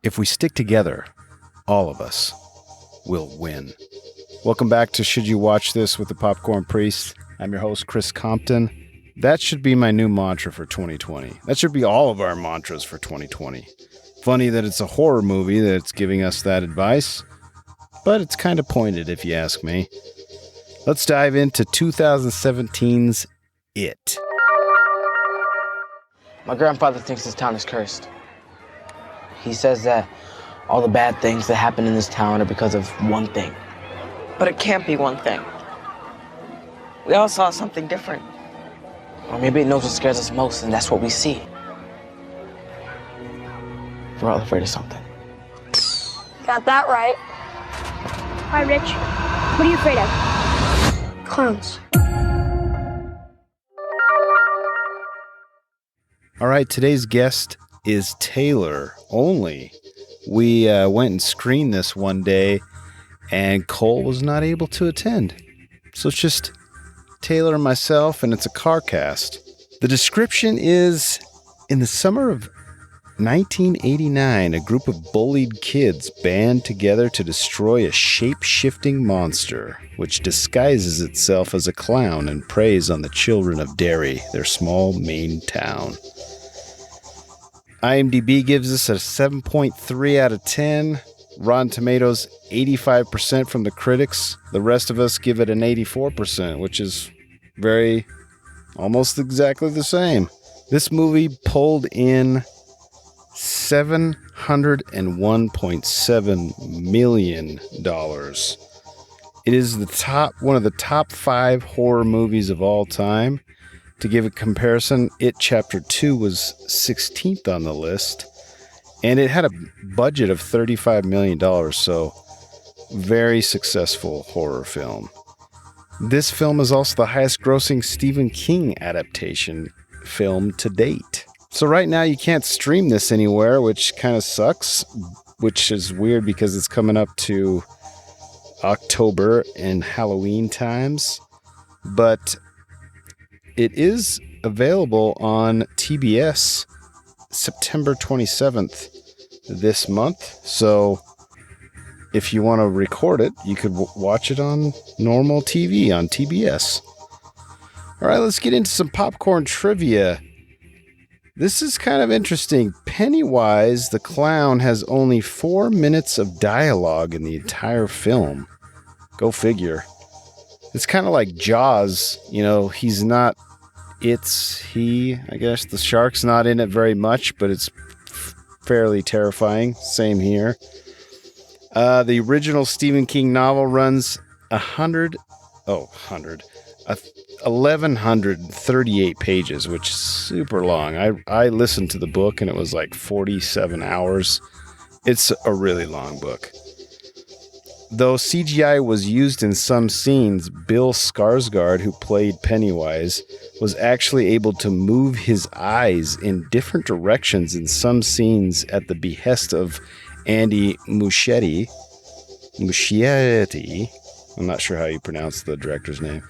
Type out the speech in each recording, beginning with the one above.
If we stick together, all of us will win. Welcome back to Should You Watch This with the Popcorn Priest. I'm your host, Chris Compton. That should be my new mantra for 2020. That should be all of our mantras for 2020. Funny that it's a horror movie that's giving us that advice, but it's kind of pointed if you ask me. Let's dive into 2017's It. My grandfather thinks this town is cursed. He says that all the bad things that happen in this town are because of one thing. But it can't be one thing. We all saw something different. Or maybe it knows what scares us most, and that's what we see. We're all afraid of something. Got that right. Hi, Rich. What are you afraid of? Clowns. All right, today's guest is Taylor only. We went and screened this one day, and Cole was not able to attend. So it's just Taylor and myself, and it's a car cast. The description is, in the summer of 1989, a group of bullied kids band together to destroy a shape-shifting monster, which disguises itself as a clown and preys on the children of Derry, their small Maine town. IMDb gives us a 7.3 out of 10. Rotten Tomatoes, 85% from the critics. The rest of us give it an 84%, which is almost exactly the same. This movie pulled in $701.7 million. It is one of the top 5 horror movies of all time. To give a comparison, It Chapter 2 was 16th on the list, and it had a budget of $35 million, so very successful horror film. This film is also the highest grossing Stephen King adaptation film to date. So right now you can't stream this anywhere, which kind of sucks, which is weird because it's coming up to October and Halloween times, but it is available on TBS September 27th this month. So if you want to record it, you could watch it on normal TV on TBS. All right, let's get into some popcorn trivia. This is kind of interesting. Pennywise, the clown, has only 4 minutes of dialogue in the entire film. Go figure. It's kind of like Jaws. You know, he's not, it's he. I guess the shark's not in it very much, but it's fairly terrifying. Same here. The original Stephen King novel runs 1,138 pages, which is super long. I listened to the book and it was like 47 hours. It's a really long book. Though CGI was used in some scenes, Bill Skarsgård, who played Pennywise, was actually able to move his eyes in different directions in some scenes at the behest of Andy Muschietti. I'm not sure how you pronounce the director's name.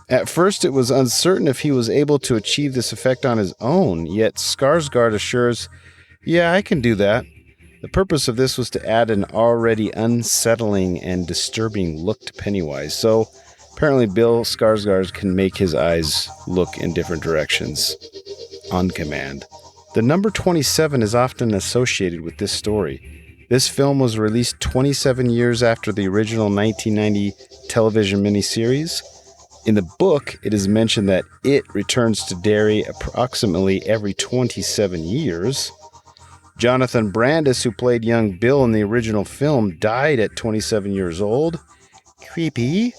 At first, it was uncertain if he was able to achieve this effect on his own, yet Skarsgård assures, "Yeah, I can do that." The purpose of this was to add an already unsettling and disturbing look to Pennywise, so apparently Bill Skarsgård can make his eyes look in different directions on command. The number 27 is often associated with this story. This film was released 27 years after the original 1990 television miniseries. In the book, it is mentioned that it returns to Derry approximately every 27 years. Jonathan Brandis, who played young Bill in the original film, died at 27 years old. Creepy.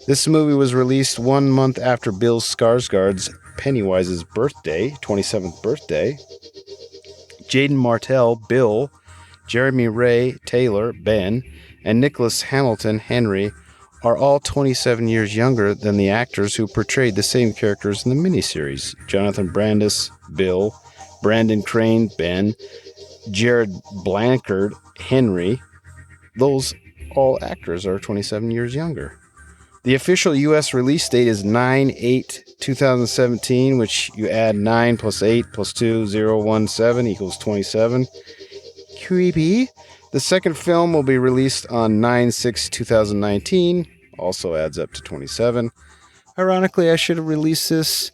This movie was released 1 month after Bill Skarsgård's Pennywise's birthday, 27th birthday. Jaden Martell, Bill, Jeremy Ray Taylor, Ben, and Nicholas Hamilton, Henry, are all 27 years younger than the actors who portrayed the same characters in the miniseries. Jonathan Brandis, Bill, Brandon Crane, Ben, Jared Blankard, Henry. Those all actors are 27 years younger. The official U.S. release date is 9/8 2017, which you add 9 plus 8 plus 2, 0, 1, 7 equals 27. Creepy. The second film will be released on 9/6/2019, also adds up to 27. Ironically, I should have released this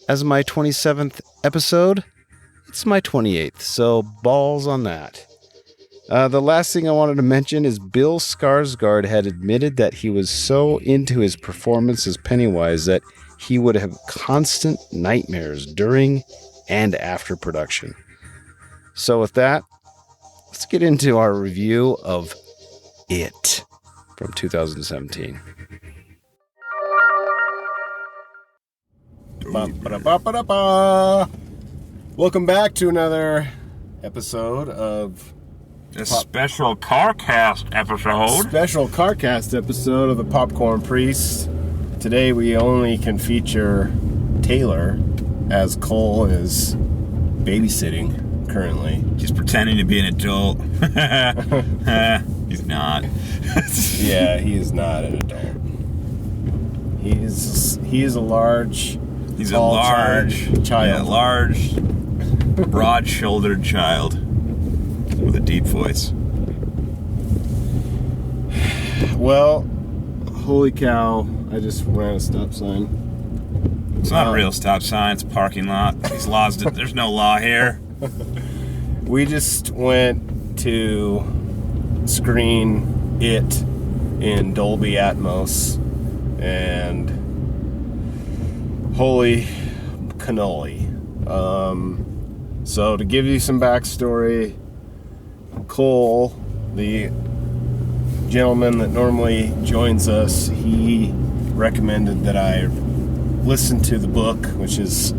as my 27th episode. It's my 28th, so balls on that. The last thing I wanted to mention is Bill Skarsgård had admitted that he was so into his performance as Pennywise that he would have constant nightmares during and after production. So with that, let's get into our review of It from 2017. Ba-ba-da-ba-ba-da-ba. Welcome back to another episode of a special CarCast episode. Special CarCast episode of the Popcorn Priest. Today we only can feature Taylor, as Cole is babysitting currently. He's pretending to be an adult. He's not. Yeah, he is not an adult. He is a large. He's a large child. Yeah, large, broad-shouldered child with a deep voice. Well, holy cow! I just ran a stop sign. It's not a real stop sign. It's a parking lot. These laws. There's no law here. We just went to screen It in Dolby Atmos, and holy cannoli. So to give you some backstory, Cole, the gentleman that normally joins us, he recommended that I listen to the book, which is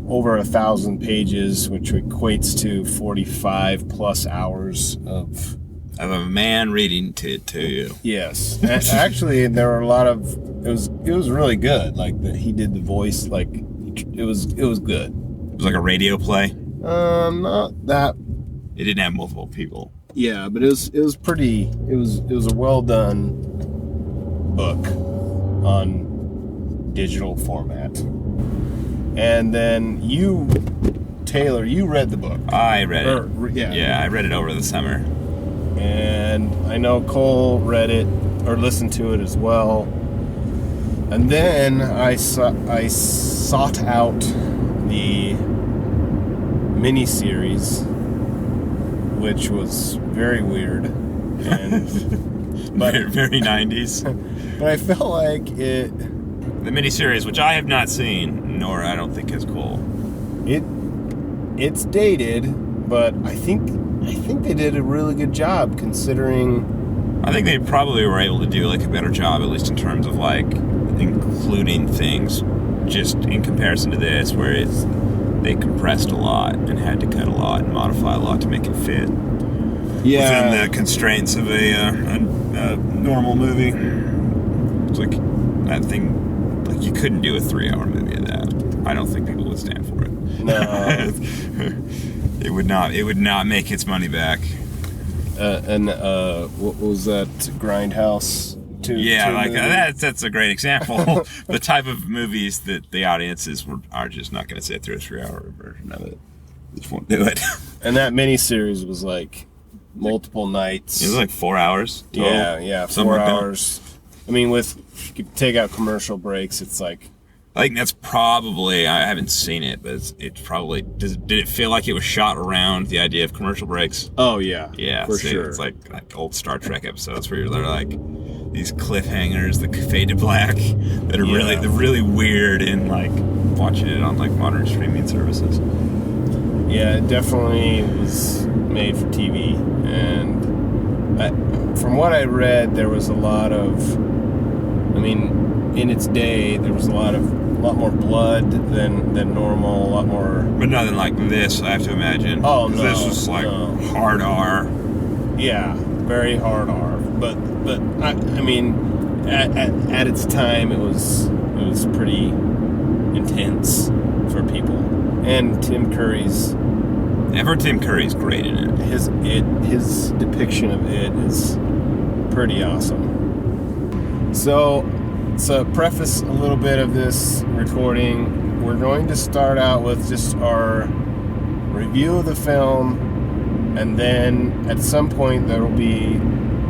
over 1,000 pages, which equates to 45 plus hours of a man reading to you. Yes. Actually, there were a lot of it was really good. Like that he did the voice, like it was good. It was like a radio play. Not that. It didn't have multiple people. Yeah, but it was pretty. It was a well done book on digital format. And then you, Taylor, you read the book. I read it. Yeah, I read it over the summer. And I know Cole read it or listened to it as well. And then I sought out the miniseries, which was very weird and very 90s. But I felt like it. The miniseries, which I have not seen, nor I don't think is cool. It's dated, but I think they did a really good job considering. I think they probably were able to do like a better job, at least in terms of like including things, just in comparison to this, where they compressed a lot and had to cut a lot and modify a lot to make it fit within the constraints of a normal movie. It's like that thing. Like you couldn't do a 3-hour movie of that. I don't think people would stand for it. No. It would not make its money back. What was that? Grindhouse? That's a great example. The type of movies that the audiences are just not going to sit through a 3-hour version of it. They just won't do it. And that miniseries was like multiple nights. It was like 4 hours. Total. Yeah, 4 hours. I mean, you could take out commercial breaks, it's like. I think that's probably, I haven't seen it, but it's probably, did it feel like it was shot around the idea of commercial breaks? Oh, yeah. Yeah, for sure. It's like old Star Trek episodes where they're like these cliffhangers that fade to black that are really weird and like watching it on like modern streaming services. Yeah, it definitely was made for TV. And from what I read, there was a lot of, in its day, there was a lot more blood than normal, a lot more. But nothing like this, I have to imagine. Oh no, this was like hard R. Yeah, very hard R. But at its time, it was pretty intense for people. And Tim Curry's great in it. His depiction of it is pretty awesome. So So preface a little bit of this recording. We're going to start out with just our review of the film, and then at some point there will be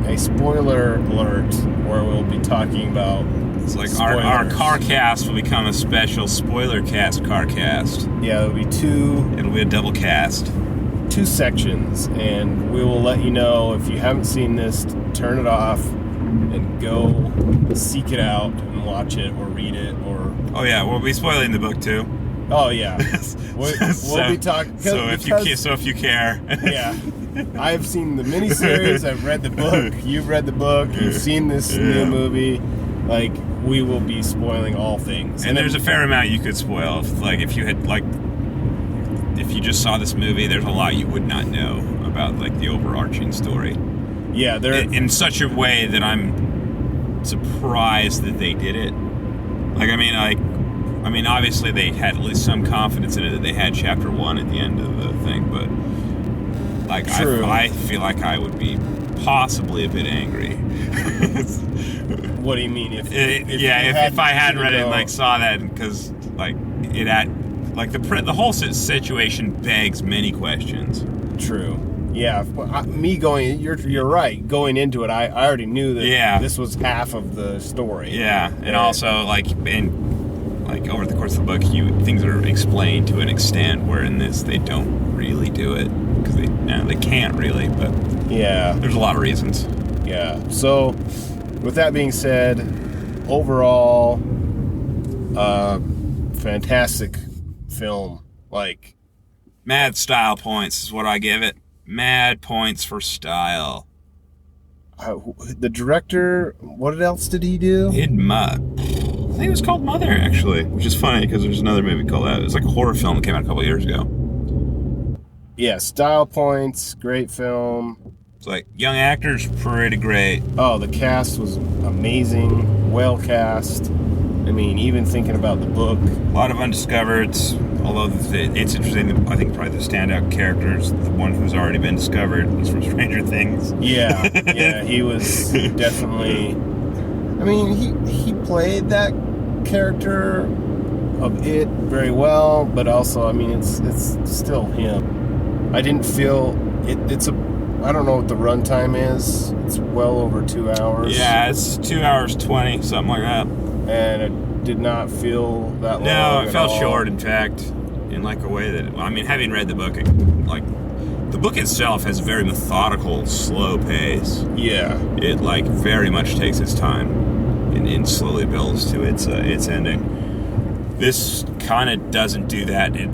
a spoiler alert where we'll be talking about It's like our car cast will become a special spoiler cast car cast. Yeah, there'll be It'll be a double cast. 2 sections, and we will let you know if you haven't seen this, turn it off and go seek it out and watch it or read it or... Oh yeah, we'll be spoiling the book too. Oh yeah. We'll be talking... So if you care. Yeah. I've seen the miniseries, I've read the book, you've read the book, you've seen this new movie. Like, we will be spoiling all things. And there's a fair amount you could spoil. If you just saw this movie, there's a lot you would not know about, like, the overarching story. Yeah, in such a way that I'm surprised that they did it. I mean, obviously they had at least some confidence in it that they had chapter 1 at the end of the thing, but like I feel like I would be possibly a bit angry. What do you mean? If I hadn't read it and like saw that, because like it had like the whole situation begs many questions. True. Yeah, you're right. Going into it, I already knew that this was half of the story. Yeah, and also over the course of the book, things are explained to an extent where in this they don't really do it because they can't really. But yeah, there's a lot of reasons. Yeah. So, with that being said, overall, fantastic film. Like, mad style points is what I give it. Mad points for style. The director, what else did he do? I think it was called Mother, actually, which is funny because there's another movie called that. It was like a horror film that came out a couple of years ago. Yeah, style points, great film. It's like young actors, pretty great. Oh, the cast was amazing, well cast. I mean, even thinking about the book. A lot of undiscovereds, although it's interesting. I think probably the standout character is the one who's already been discovered. He's from Stranger Things. Yeah, he was definitely... I mean, he played that character of it very well, but also, I mean, it's still him. I didn't feel... I don't know what the runtime is. It's well over 2 hours. Yeah, it's 2 hours 20, something like that. And it did not feel that long. No, it felt short, in fact, in like a way that, I mean, having read the book, the book itself has a very methodical, slow pace. Yeah. It like very much takes its time and slowly builds to its ending. This kind of doesn't do that. It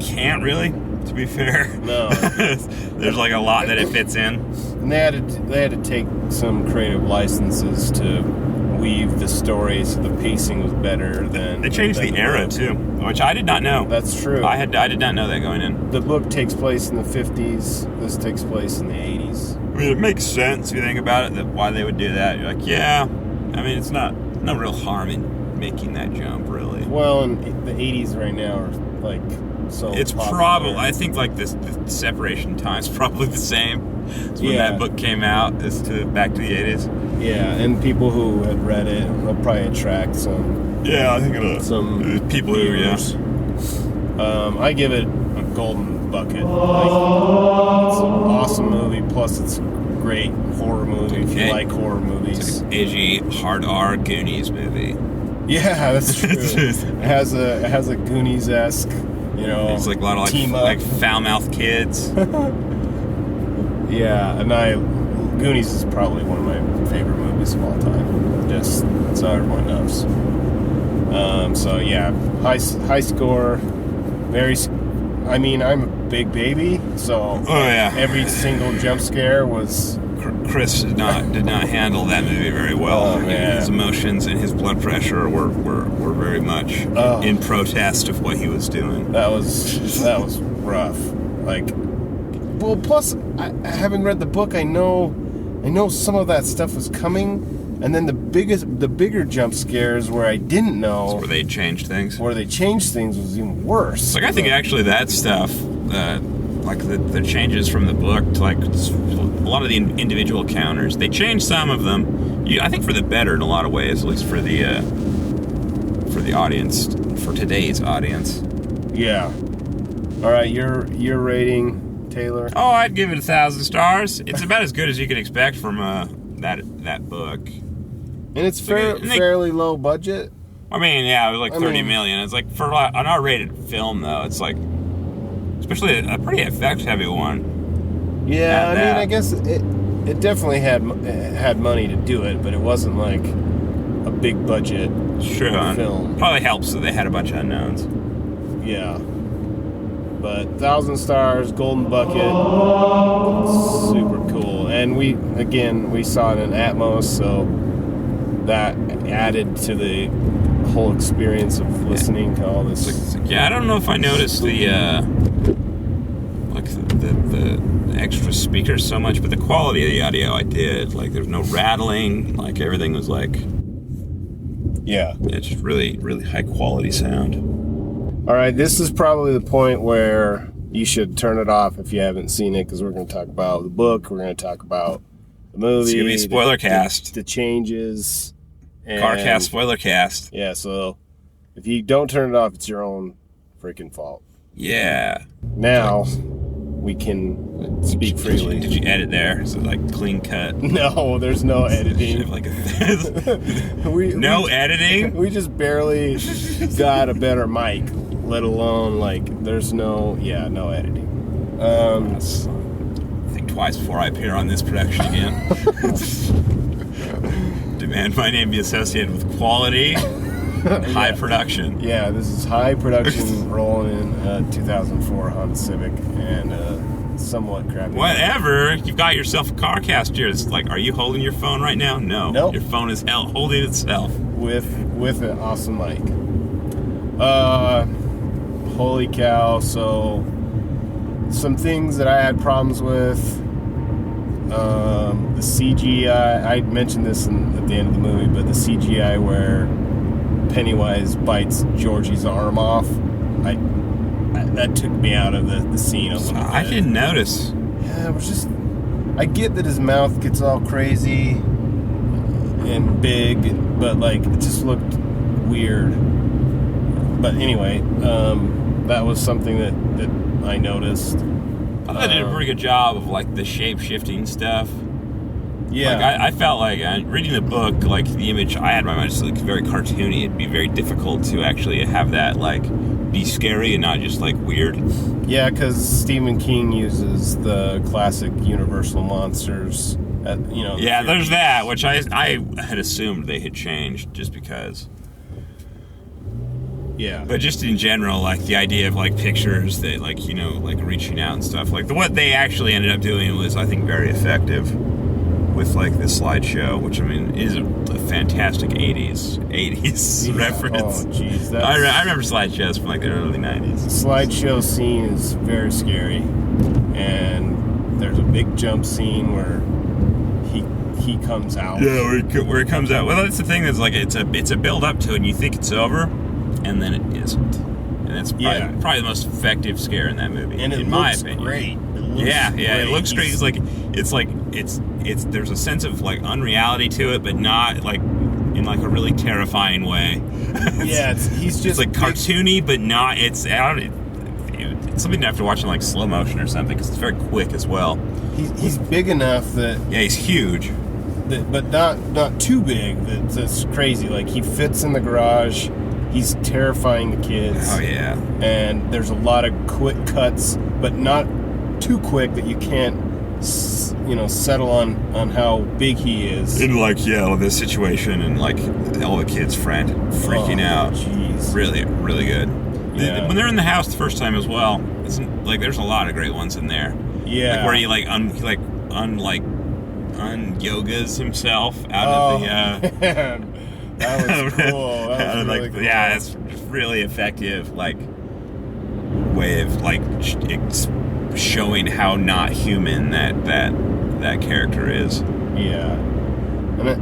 can't really, to be fair. No. There's like a lot that it fits in. And they had to take some creative licenses to weave the story so the pacing was better than... They changed the era, too, which I did not know. That's true. I did not know that going in. The book takes place in the 50s. This takes place in the 80s. I mean, it makes sense if you think about it, why they would do that. You're like, yeah. I mean, it's no real harm in making that jump, really. Well, and the 80s right now are, like, so it's popular. Probably... I think, like, the separation time is probably the same as when that book came out as to back to the 80s. Yeah, and people who had read it will probably attract some... Yeah, I think it'll... Some people who, I give it a golden bucket. It's an awesome movie, plus it's a great horror movie if you like horror movies. It's like an edgy, hard R Goonies movie. Yeah, that's true. It has a Goonies-esque, it's like a lot of team up. Like foul-mouthed kids. Yeah, and Goonies is probably one of my favorite movies of all time. Just so everyone knows. So yeah, high score. I mean, I'm a big baby, so every single jump scare was... Chris did not handle that movie very well. Oh, man. His emotions and his blood pressure were very much in protest of what he was doing. That was rough. Like, well, plus having read the book, I know some of that stuff was coming. And then the bigger jump scares where I didn't know... Where they changed things? Where they changed things was even worse. Like, I think actually that stuff, like the changes from the book to like a lot of the individual counters. They changed some of them. I think for the better in a lot of ways, at least for the audience, for today's audience. Yeah. All right, your rating, Taylor? Oh, I'd give it 1,000 stars. It's about as good as you could expect from that book. And it's fairly low budget. I mean, yeah, it was like $30 million. It's like for an R-rated film, though. It's like, especially a pretty effects-heavy one. Yeah, I mean, I guess it definitely had money to do it, but it wasn't like a big budget film. Probably helps that they had a bunch of unknowns. Yeah. But 1,000 stars, Golden Bucket, super cool. And we saw it in Atmos, so that added to the whole experience of listening to all this. Yeah, I don't know if I noticed the extra speakers so much, but the quality of the audio I did. Like, there's no rattling. Like, everything was like, yeah, it's just really, really high quality sound. All right, this is probably the point where you should turn it off if you haven't seen it, because we're going to talk about the book. We're going to talk about the movie. It's going to be a spoiler cast. The changes. Car cast, spoiler cast. Yeah, so if you don't turn it off, it's your own freaking fault. Yeah. Now we can speak freely. Did you edit there? Is it like clean cut? No, there's no editing. No editing? We just barely got a better mic, let alone like there's no editing. Think twice before I appear on this production again. Demand my name be associated with quality, high production. Yeah, this is high production rolling in 2004 Honda Civic and somewhat crappy. Whatever. You've got yourself a car cast here. It's like, are you holding your phone right now? No. Nope. Your phone is holding itself. With an awesome mic. Holy cow. So, some things that I had problems with. The CGI, I mentioned this at the end of the movie, but the CGI where Pennywise bites Georgie's arm off, that took me out of the scene a little bit. I didn't notice. Yeah, it was just, I get that his mouth gets all crazy and big, but like, it just looked weird. But anyway, that was something that I noticed. I thought they did a pretty good job of like the shape-shifting stuff. Yeah. Like, I felt like reading the book, like the image I had in my mind was like very cartoony. It'd be very difficult to actually have that like be scary and not just like weird. Yeah, because Stephen King uses the classic Universal monsters. Yeah, there's that, which I had assumed they had changed just because. Yeah. But just in general, like the idea of like pictures that like, like reaching out and stuff, like what they actually ended up doing was, I think, very effective with like this slideshow, which I mean is a fantastic 80s reference. Oh, jeez. I remember slideshows from like the early 90s. The slideshow scene is very scary, and there's a big jump scene where he comes out. Yeah, where it comes out. Well, that's the thing. That's like it's a build up to it, and you think it's over. And then it isn't, and that's probably the most effective scare in that movie, and in my opinion. Great. It looks great. It's there's a sense of like unreality to it, but not like in like a really terrifying way. It's like cartoony, but not. It's something you have to watch in like slow motion or something because it's very quick as well. He's big enough that he's huge, but not too big that's crazy. Like he fits in the garage. He's terrifying the kids. Oh, yeah. And there's a lot of quick cuts, but not too quick that you can't, settle on how big he is. In, this situation and, all the kids freaking out. Jeez. Really, really good. Yeah. When they're in the house the first time as well, there's a lot of great ones in there. Yeah. Where he, un-yogas himself out of the... That was cool. That was really cool. Yeah, that's really effective, way of showing how not human that character is. Yeah,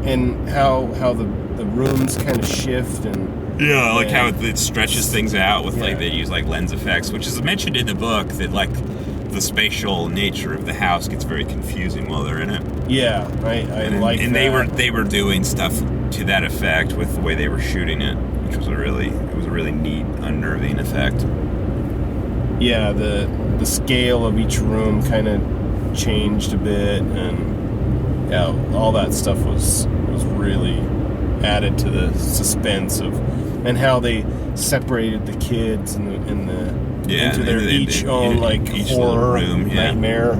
and how the rooms kind of shift and how it stretches things out with they use lens effects, which is mentioned in the book that the spatial nature of the house gets very confusing while they're in it. Yeah, I like and that. they were doing stuff to that effect with the way they were shooting it, which was a really neat, unnerving effect. Yeah, the scale of each room kind of changed a bit, and yeah, all that stuff was really added to the suspense of, and how they separated the kids into their each horror room, nightmare.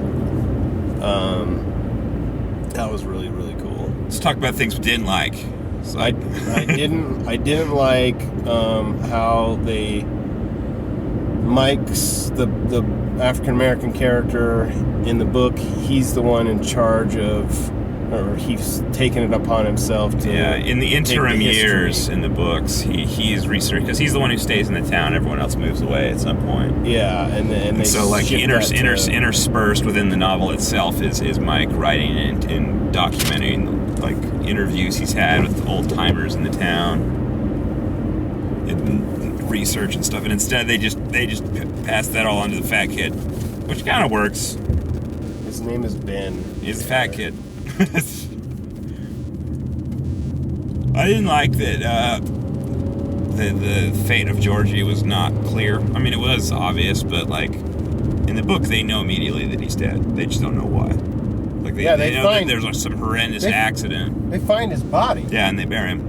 That was really, really cool. Let's talk about things we didn't like. So, I didn't like how they Mike's the African American character in the book. He's the one in charge of, or he's taken it upon himself to. Yeah, in the interim years in the books, he's researched because he's the one who stays in the town. Everyone else moves away at some point. Yeah, and so like interspersed within the novel itself is Mike writing and documenting like interviews he's had with old timers in the town, and research and stuff. And instead they just pass that all onto the fat kid, which kind of works. His name is Ben. He's the fat kid. I didn't like that the fate of Georgie was not clear. I mean, it was obvious, but like in the book, they know immediately that he's dead. They just don't know why. Like they know that there's some horrendous accident. They find his body. Yeah, and they bury him.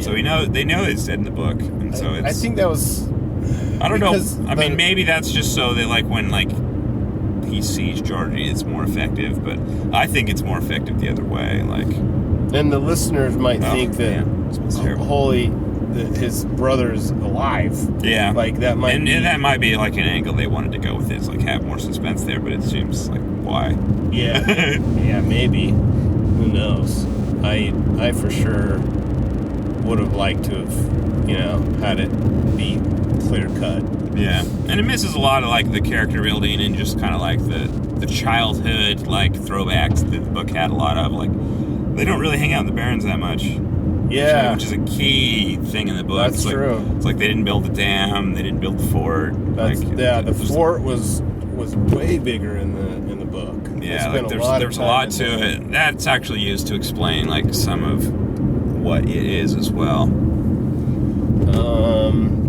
So they know he's dead in the book, and so it's. I think that was. I don't know. I mean, maybe that's just so that like when like he sees Georgie, it's more effective. But I think it's more effective the other way. Like, and the listeners might think that his brother's alive. Yeah, like that might. And that might be like an angle they wanted to go with this, like have more suspense there. But it seems like why? Yeah, yeah, maybe. Who knows? I for sure would have liked to have, had it be clear cut. Yeah, and it misses a lot of like the character building and just kind of like the childhood like throwbacks that the book had a lot of. Like they don't really hang out in the Barrens that much. Yeah, which is a key thing in the book. That's true. It's like they didn't build the dam, they didn't build the fort. The fort was way bigger in the book. Yeah, like there's a lot to it. That's actually used to explain like some of what it is as well.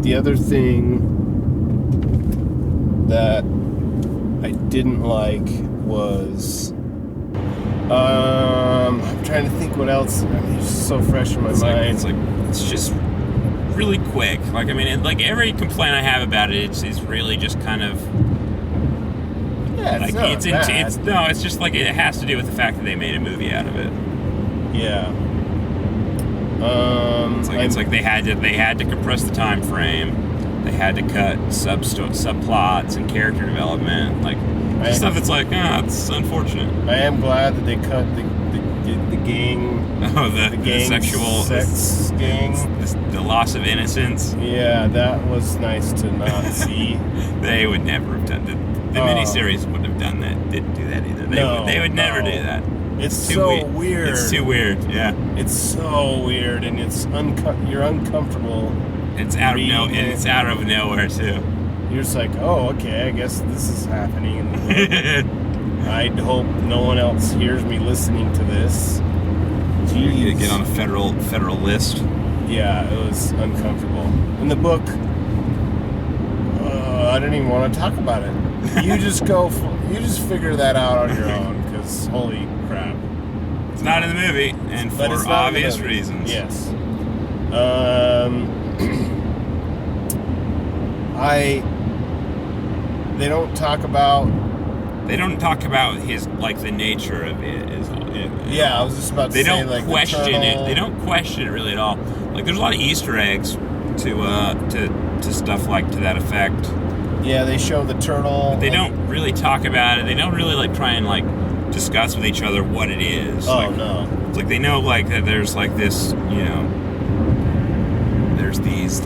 The other thing that I didn't like was I'm trying to think what else. I mean, it's just so fresh in my mind. It's just really quick. Like I mean, like every complaint I have about it, it's really just kind of. Yeah, it's just like it has to do with the fact that they made a movie out of it. Yeah. It's like they had to compress the time frame. They had to cut subplots and character development, like stuff that's like, it's unfortunate. I am glad that they cut the gang. Oh, the sexual sex gang. The loss of innocence. Yeah, that was nice to not see. They would never have done that. The miniseries wouldn't have done that. Didn't do that either. They would never do that. It's so weird. It's too weird. Yeah. It's so weird, and it's you're uncomfortable. It's out of nowhere too. You're just like, oh, okay, I guess this is happening in the book. I hope no one else hears me listening to this. You're gonna get on a federal list. Yeah, it was uncomfortable. In the book, I didn't even want to talk about it. You just figure that out on your own, because holy crap. It's not in the movie, and for obvious reasons. Yes. They don't talk about his, like, the nature of it. Yeah, I was just about to say, they don't question it. They don't question it really at all. Like, there's a lot of Easter eggs to stuff like to that effect. Yeah, they show the turtle. But they don't really talk about it. They don't really like try and like discuss with each other what it is. Oh, no. It's like they know like that there's like this, there's these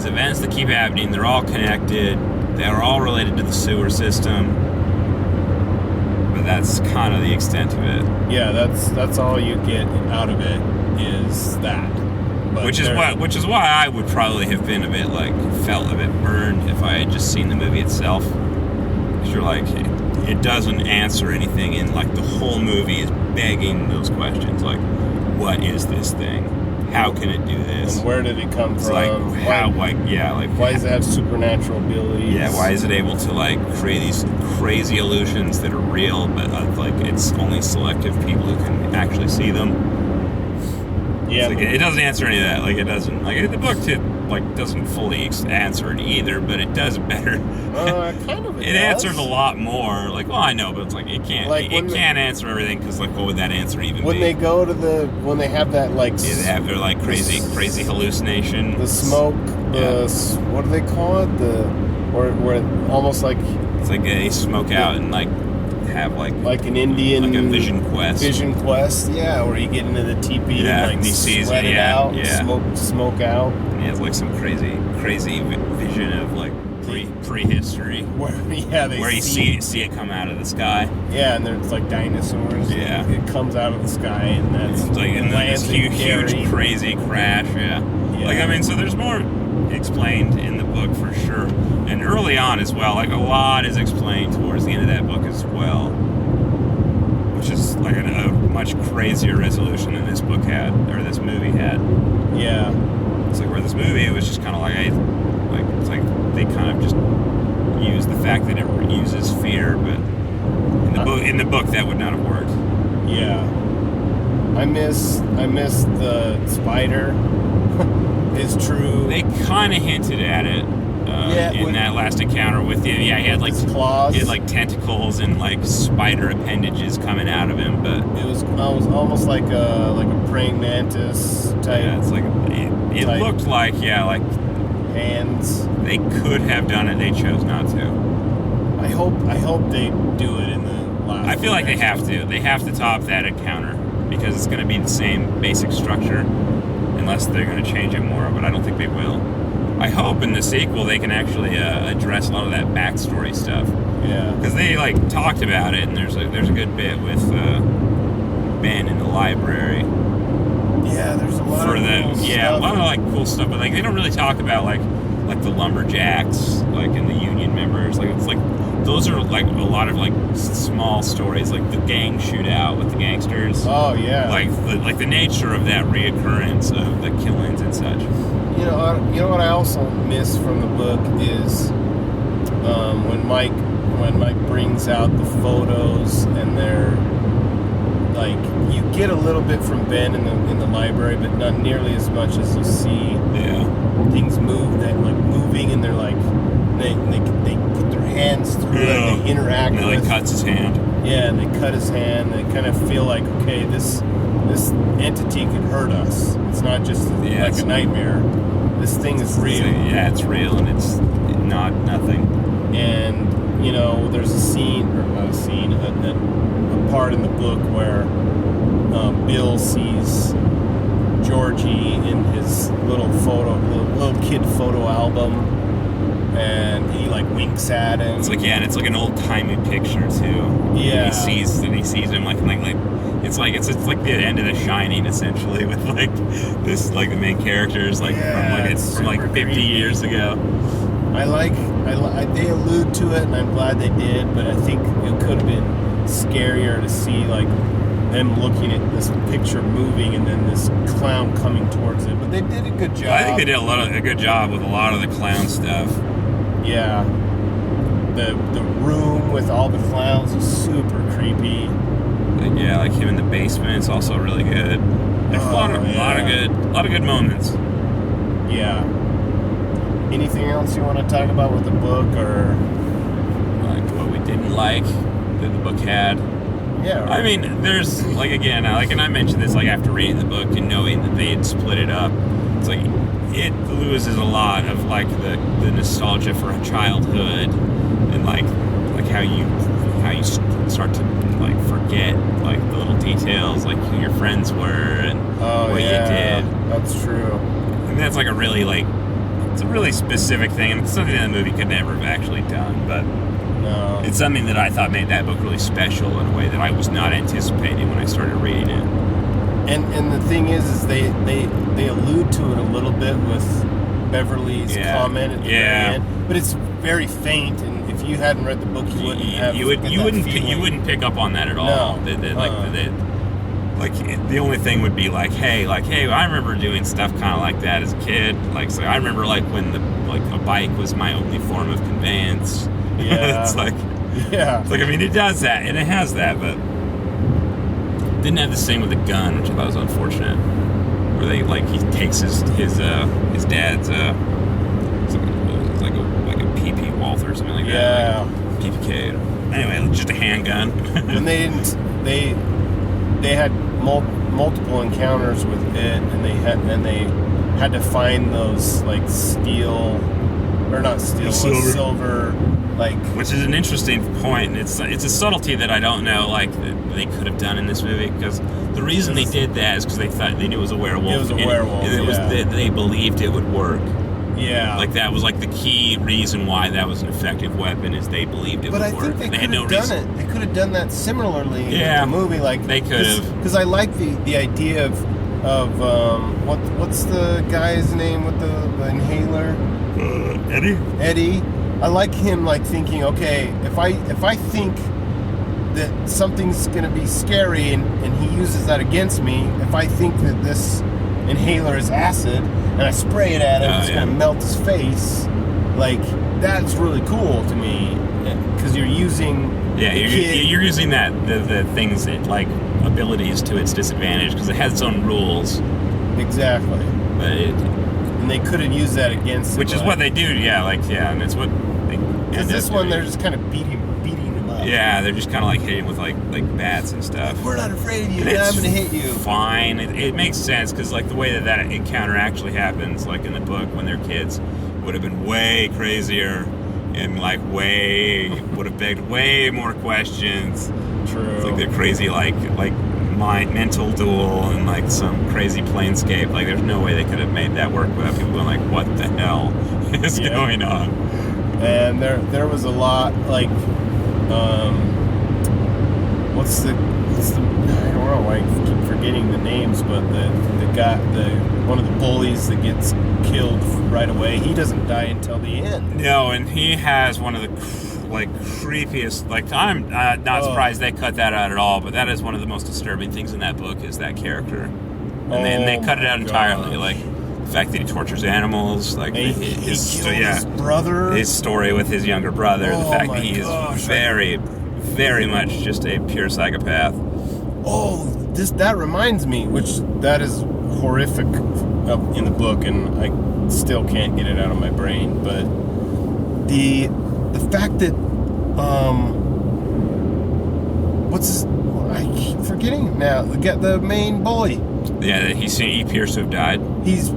events that keep happening. They're all connected. They are all related to the sewer system. But that's kind of the extent of it. Yeah, that's all you get out of it is that. But which is why I would probably have been felt a bit burned if I had just seen the movie itself. you're like, it doesn't answer anything, and like the whole movie is begging those questions, like, what is this thing? How can it do this? And where did it come It's from? like how, like, yeah, like why does it have supernatural abilities? yeah, why is it able to like create these crazy illusions that are real, but like it's only selective people who can actually see them? Yeah, Like, it doesn't answer any of that. Like, it doesn't, like, the book doesn't fully answer it either, but it does better. Kind of. It answers a lot more. Like, well, I know, but it's like it can't. Like, it can't answer everything, because like, what would that answer even when be? they go to when they have that like Yeah, they have their like crazy hallucination. the smoke, what do they call it? Where almost like It's like they smoke out and like have like an Indian like a vision quest. Vision quest, yeah, where you get into the teepee Yeah, and like he sees sweat it, it yeah, out, yeah. smoke out. And he has like some crazy vision of like prehistory. Where you see it come out of the sky. Yeah, and there's like dinosaurs. Yeah. It comes out of the sky, and that's It's like in this lands in huge Derry. crazy crash. Yeah. Like, I mean, so there's more explained in the book for sure, and early on as well. Like, a lot is explained towards the end of that book as well, which is like a much crazier resolution than this book had, or this movie had. Yeah. It's like, where this movie, it was just kind of like, it's like they kind of just use the fact that it uses fear, but in the book that would not have worked. Yeah. I miss the spider. It's true. They kind of hinted at it in that last encounter with him. Yeah, he had like claws. He had like tentacles and like spider appendages coming out of him, but It was almost like a praying mantis type. yeah, it's like it type looked like like hands. they could have done it. They chose not to. I hope they do it in the last. I feel like they have to. They have to top that encounter, because it's going to be the same basic structure, unless they're going to change it more. But I don't think they will. I hope in the sequel they can actually address a lot of that backstory stuff, Yeah. because they like talked about it, and there's a good bit with Ben in the library Yeah, there's a lot for of the cool a stuff. lot of like cool stuff, but like they don't really talk about like the lumberjacks, like, and the union members. Like, it's like those are like a lot of like small stories, like the gang shootout with the gangsters. Oh yeah. Like the nature of that reoccurrence of the killings and such. You know what I also miss from the book is when Mike brings out the photos, and they're like, you get a little bit from Ben in the library, but not nearly as much as you see things moving, and they're like they put their hands through it, and they interact. And it cuts his hand. Yeah, and they cut his hand. They kind of feel like, okay, this entity could hurt us. It's not just like a nightmare. This thing is real. It's real, and it's not nothing. And there's a part in the book where Bill sees Georgie in his little kid photo album, and he like winks at him. It's like, and it's like an old timey picture too. Yeah. He sees him like it's like the end of The Shining, essentially, with like this, like the main characters from 50 creepy. years ago. They allude to it, and I'm glad they did, but I think it could have been scarier to see like them looking at this picture moving, and then this clown coming towards it. But they did a good job. I think they did a good job with a lot of the clown stuff. Yeah. The room with all the clowns is super creepy. Like him in the basement is also really good. There's a lot of good moments. Yeah. Anything else you want to talk about with the book, or like what we didn't like that the book had? Yeah. I mean, there's like, again, and I mentioned this like after reading the book and knowing that they had split it up. It's like it loses a lot of like the nostalgia for childhood, and like how you start to like forget like the little details, like who your friends were and what you did. That's true. And that's like it's a really specific thing, and it's something that the movie could never have actually done, but No. it's something that I thought made that book really special in a way that I was not anticipating when I started reading it. And the thing is they allude to it a little bit with Beverly's comment at the very end, but it's very faint, and if if you hadn't read the book, you wouldn't have. You wouldn't pick up on that at all. No. Like the only thing would be like, hey, I remember doing stuff kind of like that as a kid. Like, so I remember like when a bike was my only form of conveyance. Yeah. It's like I mean, it does that and it has that, but didn't have the same with the gun, which I thought was unfortunate. Where they he takes his dad's like a PP Walther or something like that. Yeah. PPK. Anyway, just a handgun. And they had multiple encounters with it, and they had to find those like silver, which is an interesting point. It's a subtlety that I don't know that they could have done in this movie, because the reason they did that is because they knew it was a werewolf. It was a werewolf. And it was they believed it would work. Yeah. Like that was like the key reason why that was an effective weapon, is they believed it would work. But I think they could have done it. They could have done that similarly in the movie. Like they could have. Because I like the idea of what's the guy's name with the inhaler? Eddie. I like him thinking, okay, if I think that something's gonna be scary and he uses that against me, if I think that this inhaler is acid and I spray it at him, it's gonna melt his face. Like, that's really cool to me, because you're using you're using the things that abilities to its disadvantage, because it has its own rules. Exactly. And they could have used that against him, which is what they do. And it's what they. Because this one, they're just kind of beating him up. Yeah, they're just kind of hitting with like bats and stuff. We're not afraid of you. I'm gonna hit you. Fine. It makes sense, because the way that encounter actually happens, in the book, when they're kids, would have been way crazier and would have begged way more questions. True. It's they're crazy mental duel and some crazy planescape. There's no way they could have made that work without people going what the hell is going on? And there was a lot what's the I don't know, I keep forgetting the names, but the guy, one of the bullies that gets killed right away, he doesn't die until the end. No, and he has one of the creepiest. I'm not surprised they cut that out at all, but that is one of the most disturbing things in that book, is that character, and they cut it out entirely. The fact that he tortures animals, his brother, his story with his younger brother, the fact that he is very, very much just a pure psychopath. That reminds me, which that is horrific in the book, and I still can't get it out of my brain. But the fact that I keep forgetting now. The main bully. Yeah, he appears to have died. He's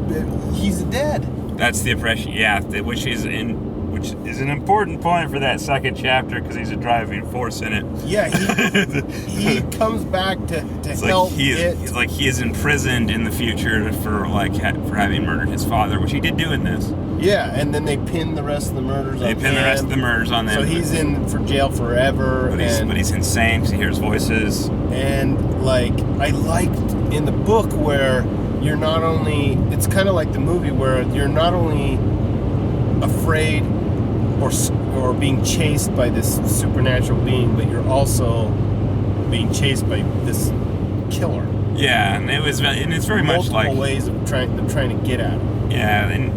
dead. That's the impression. Yeah, which is an important point for that second chapter, because he's a driving force in it. Yeah, he comes back to help. He is imprisoned in the future for having murdered his father, which he did do in this. Yeah, and then they pin the rest of the murders on him. They pin the rest of the murders on them. So he's in for jail forever. But he's insane because he hears voices. And I liked in the book where you're not only, it's kind of like the movie where you're not only afraid or being chased by this supernatural being, but you're also being chased by this killer. Yeah, and it's very much multiple ways of trying to get at him. Yeah, and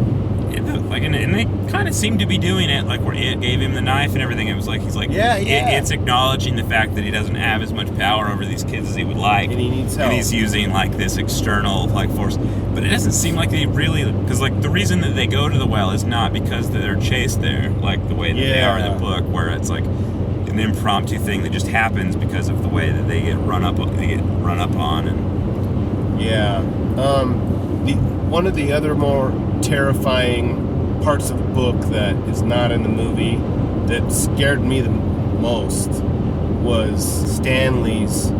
they kind of seem to be doing it, where it gave him the knife and everything. It was it's acknowledging the fact that he doesn't have as much power over these kids as he would like, and he needs help. And he's using this external force. But it doesn't seem like they really, because the reason that they go to the well is not because they're chased there, the way that they are in the book, where it's an impromptu thing that just happens because of the way that they get run up on. And one of the other more terrifying parts of the book that is not in the movie that scared me the most was Stanley's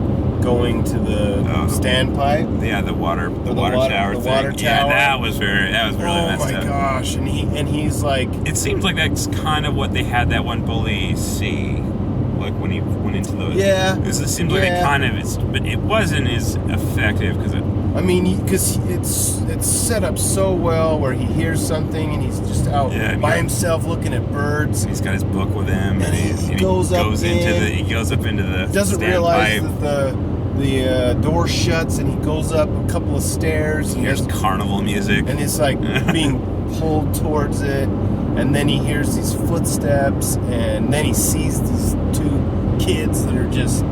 going to the standpipe. Yeah, the water tower thing. Yeah, that was really messed up. Oh my gosh! And he's it seems like that's kind of what they had that one bully see, when he went into the. Yeah. It seems like it kind of is, but it wasn't as effective because I mean, because it's set up so well where he hears something and he's just out by himself looking at birds. He's got his book with him, and he goes up into the doesn't realize that the door shuts, and he goes up a couple of stairs. And there's carnival music, and it's like being pulled towards it. And then he hears these footsteps, and then he sees these two kids that are just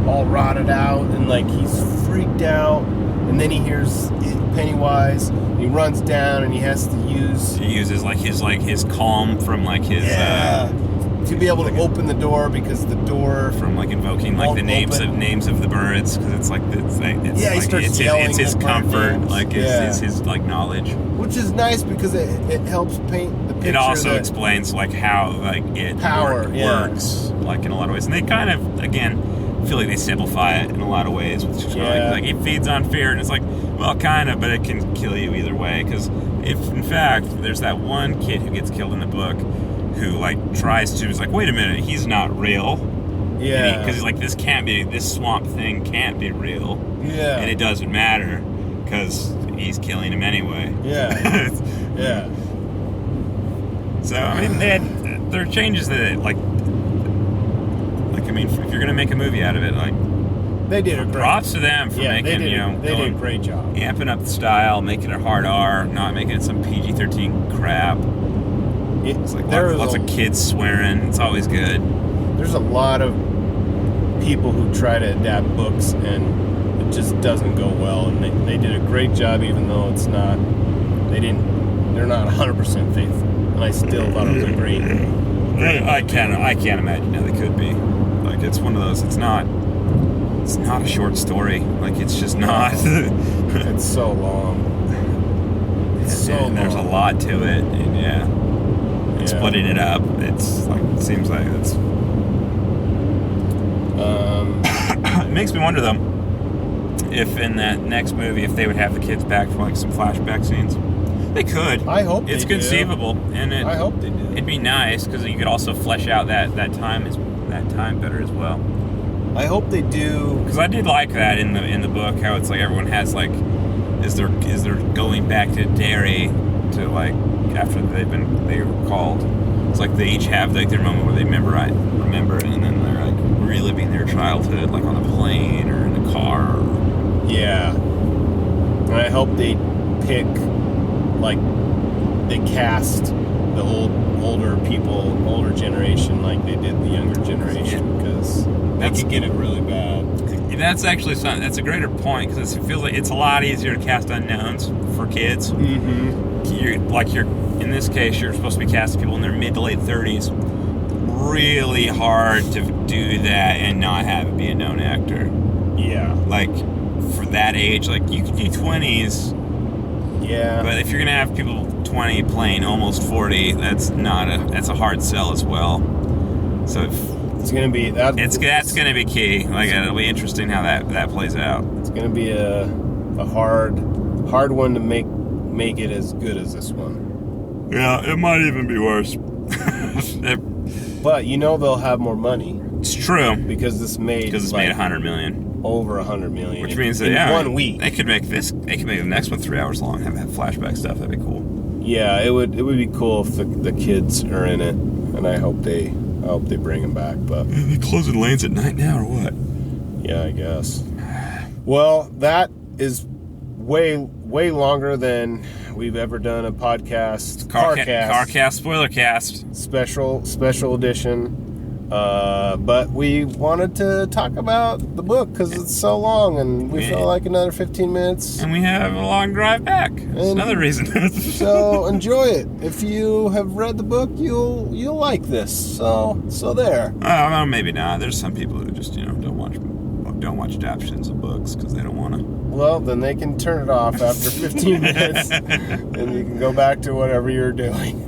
all rotted out, and like he's freaked out. And then he hears Pennywise. He runs down, and he has to use. He uses his calm from his to be able to open the door, because the door from invoking the names of the birds, because he starts yelling. It's his comfort, names. his knowledge, which is nice because it helps paint the picture. It also explains how works in a lot of ways, and they kind of I feel like they simplify it in a lot of ways, which is it feeds on fear, and it's kind of, but it can kill you either way. Because if, in fact, there's that one kid who gets killed in the book who, tries to, is wait a minute, he's not real. Yeah. Because this swamp thing can't be real. Yeah. And it doesn't matter, because he's killing him anyway. Yeah. Yeah. So, I mean, there are changes that, if you're going to make a movie out of it, they did a great props to them for making, they did a great job. Amping up the style, making it hard R, not making it some PG-13 crap. It's lots of kids swearing. It's always good. There's a lot of people who try to adapt books, and it just doesn't go well. And they did a great job, even though it's not. They're not 100% faithful. And I still thought it was a great. I can't imagine how they could be. It's one of those. It's not a short story. It's just not. It's so long. There's a lot to it, and splitting it up. It seems like it's. It makes me wonder though, if in that next movie, if they would have the kids back for some flashback scenes. They could. I hope it's conceivable, and I hope they do. It'd be nice because you could also flesh out that time better as well. I hope they do, because I did like that in the book, how it's everyone has is they're going back to Derry to after they were called. It's they each have their moment where they remember and then they're reliving their childhood on a plane or in a car. Yeah, and I hope they pick. They cast the older generation like they did the younger generation, because they could get it really bad. That's actually something. That's a greater point, because it feels like it's a lot easier to cast unknowns for kids. Mm-hmm. You're in this case, you're supposed to be casting people in their mid to late 30s. Really hard to do that and not have it be a known actor. Yeah. For that age, you could do 20s. Yeah. But if you're gonna have people 20 playing almost 40, that's a hard sell as well. So it's gonna be that's gonna be key. It'll be interesting how that plays out. It's gonna be a hard one to make it as good as this one. Yeah, it might even be worse. But they'll have more money. It's true, because this made $100 million. Over $100 million, which means that in 1 week they could make the next one 3 hours long. Have flashback stuff. That'd be cool. Yeah, it would be cool if the kids are in it, and I hope they bring them back. But they closing lanes at night now, or what? Yeah, I guess. Well, that is way longer than we've ever done a podcast. Carcast spoiler cast special edition. But we wanted to talk about the book because it's so long, and we felt like another 15 minutes. And we have a long drive back. That's another reason. So enjoy it. If you have read the book, you'll like this. So there. Maybe not. There's some people who just don't watch adaptations of books because they don't want to. Well, then they can turn it off after 15 minutes, and you can go back to whatever you're doing.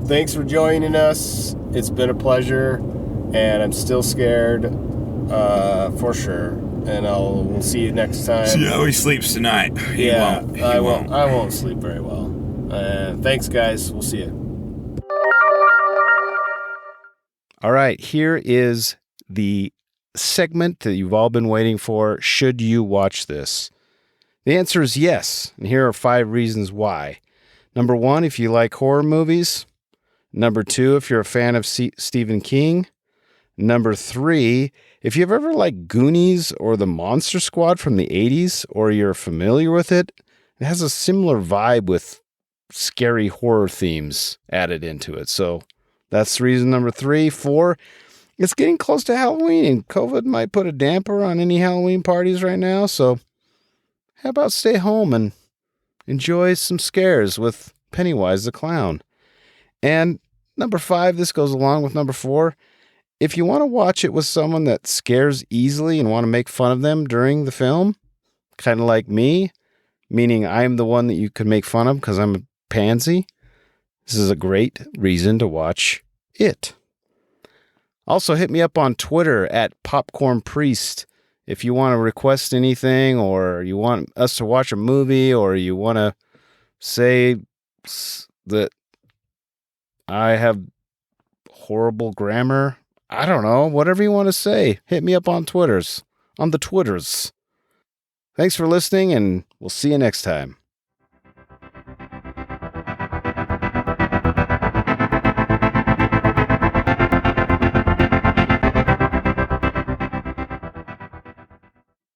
Thanks for joining us. It's been a pleasure, and I'm still scared, for sure. And we'll see you next time. See how he sleeps tonight. Yeah, I won't sleep very well. Thanks, guys. We'll see you. All right, here is the segment that you've all been waiting for. Should you watch this? The answer is yes, and here are 5 reasons why. Number 1, if you like horror movies. Number 2, if you're a fan of Stephen King. Number 3, if you've ever liked Goonies or The Monster Squad from the 80s, or you're familiar with it, it has a similar vibe with scary horror themes added into it. So that's reason number 3. 4, it's getting close to Halloween, and COVID might put a damper on any Halloween parties right now. So how about stay home and enjoy some scares with Pennywise the Clown? And number 5, this goes along with number 4. If you want to watch it with someone that scares easily and want to make fun of them during the film, kind of like me, meaning I'm the one that you could make fun of because I'm a pansy, this is a great reason to watch it. Also, hit me up on Twitter at Popcorn Priest if you want to request anything, or you want us to watch a movie, or you want to say that I have horrible grammar. I don't know. Whatever you want to say, hit me up on the Twitters. Thanks for listening, and we'll see you next time.